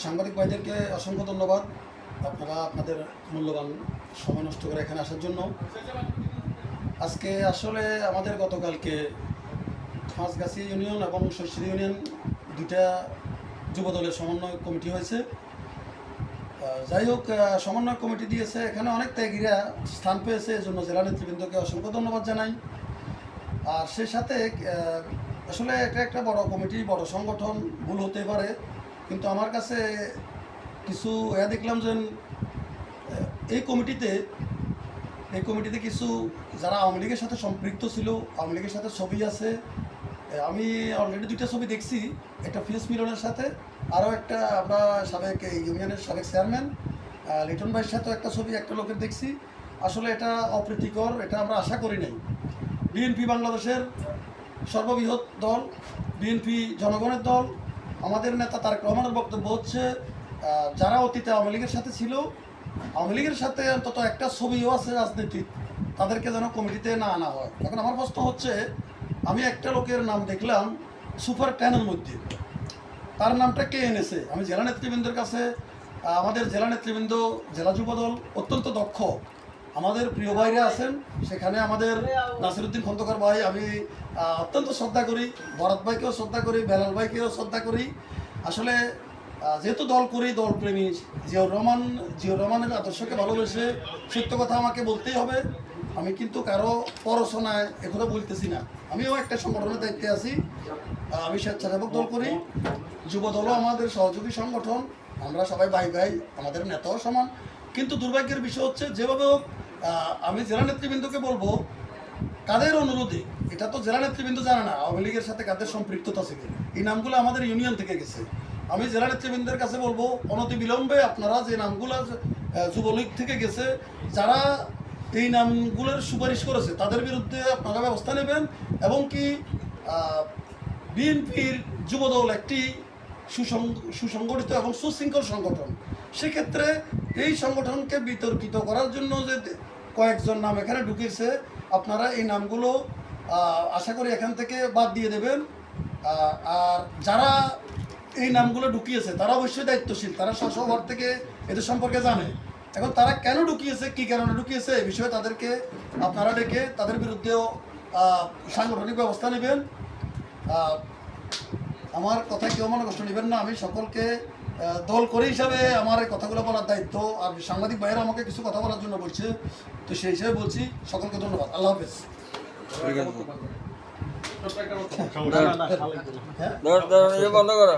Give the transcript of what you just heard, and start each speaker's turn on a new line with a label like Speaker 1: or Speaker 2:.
Speaker 1: সাংবাদিক ভাইদেরকে অসংখ্য ধন্যবাদ, আপনারা আপনাদের মূল্যবান সময় নষ্ট করে এখানে আসার জন্য। আজকে আসলে আমাদের গতকালকে পাঁচগাছি ইউনিয়ন এবং শৈশরী ইউনিয়ন দুইটা যুবদলের সমন্বয় কমিটি হয়েছে। যাই হোক, সমন্বয় কমিটি দিয়েছে, এখানে অনেক ত্যাগীরা স্থান পেয়েছে, এজন্য জেলা নেতৃবৃন্দকে অসংখ্য ধন্যবাদ জানাই। আর সেই সাথে আসলে এটা একটা বড় কমিটি, বড় সংগঠন, ভুল হতে পারে, কিন্তু আমার কাছে কিছু দেখলাম যে এই কমিটিতে কিছু যারা আওয়ামী লীগের সাথে সম্পৃক্ত ছিল, আওয়ামী লীগের সাথে ছবি আছে। আমি অলরেডি দুইটা ছবি দেখছি, একটা ফিস মিলনের সাথে, আরও একটা আমরা সাবেক ইউনিয়নের সাবেক চেয়ারম্যান লিটন ভাইয়ের সাথেও একটা ছবি একটা লোকের দেখছি। আসলে এটা অপ্রীতিকর, এটা আমরা আশা করি নাই। বিএনপি বাংলাদেশের সর্ববৃহৎ দল, বিএনপি জনগণের দল। আমাদের নেতা তারেক রহমানের বক্তব্য হচ্ছে যারা অতীতে আওয়ামী লীগের সাথে ছিল, আওয়ামী লীগের সাথে অন্তত একটা ছবিও আছে রাজনীতিক, তাদেরকে যেন কমিটিতে না আনা হয়। এখন আমার প্রশ্ন হচ্ছে, আমি একটা লোকের নাম দেখলাম সুপার 10-এর মধ্যে, তার নামটা কে এনেছে? আমি জেলা নেতৃবৃন্দের কাছে, আমাদের জেলা নেতৃবৃন্দ, জেলা যুবদল অত্যন্ত দক্ষ, আমাদের প্রিয় ভাইরা আছেন সেখানে, আমাদের নাসিরউদ্দিন খন্দকার ভাই আমি অত্যন্ত শ্রদ্ধা করি, ভরত ভাইকেও শ্রদ্ধা করি, বেলাল ভাইকেও শ্রদ্ধা করি। আসলে যেহেতু দল করি, দলপ্রেমী, জিয়াউর রহমানের আদর্শকে ভালোবেসে সত্য কথা আমাকে বলতেই হবে। আমি কিন্তু কারো পড়াশোনায় একথা বলতেছি না, আমিও একটা সংগঠনের দায়িত্বে আছি। আমি স্বেচ্ছাসেবক দল করি, যুব দলও আমাদের সহযোগী সংগঠন, আমরা সবাই ভাই ভাই, আমাদের নেতাও সমান। কিন্তু দুর্ভাগ্যের বিষয় হচ্ছে, যেভাবে হোক আমি জেলা নেতৃবৃন্দকে বলবো, কাদের অনুরোধে, এটা তো জেলা নেতৃবৃন্দ জানে না আওয়ামী লীগের সাথে কাদের সম্পৃক্ততা ছিল, এই নামগুলো আমাদের ইউনিয়ন থেকে গেছে। আমি জেলা নেতৃবৃন্দের কাছে বলবো, অনতিবিলম্বে আপনারা যে নামগুলো যুবলীগ থেকে গেছে, যারা এই নামগুলোর সুপারিশ করেছে তাদের বিরুদ্ধে আপনারা ব্যবস্থা নেবেন, এবং কি বিএনপির যুবদল একটি সুসংগঠিত এবং সুশৃঙ্খল সংগঠন, সেক্ষেত্রে এই সংগঠনকে বিতর্কিত করার জন্য যে কয়েকজন নাম এখানে ঢুকেছে, আপনারা এই নামগুলো আশা করি এখান থেকে বাদ দিয়ে দেবেন। আর যারা এই নামগুলো ঢুকিয়েছে তারা অবশ্যই দায়িত্বশীল, তারা স্বঘর থেকে এদের সম্পর্কে জানে। এখন তারা কেন ঢুকিয়েছে, কী কারণে ঢুকিয়েছে, এই বিষয়ে তাদেরকে আপনারা ডেকে তাদের বিরুদ্ধেও সাংগঠনিক ব্যবস্থা নেবেন। আমার কথা কেউ মনে কষ্ট নেবেন না, আমি সকলকে দল করে হিসাবে আমার এই কথাগুলো বলার দায়িত্ব, আর সাংবাদিক ভাইয়েরা আমাকে কিছু কথা বলার জন্য বলছে, তো সেই হিসাবে বলছি। সকলকে ধন্যবাদ, আল্লাহ হাফেজ।
Speaker 2: বন্ধ করো।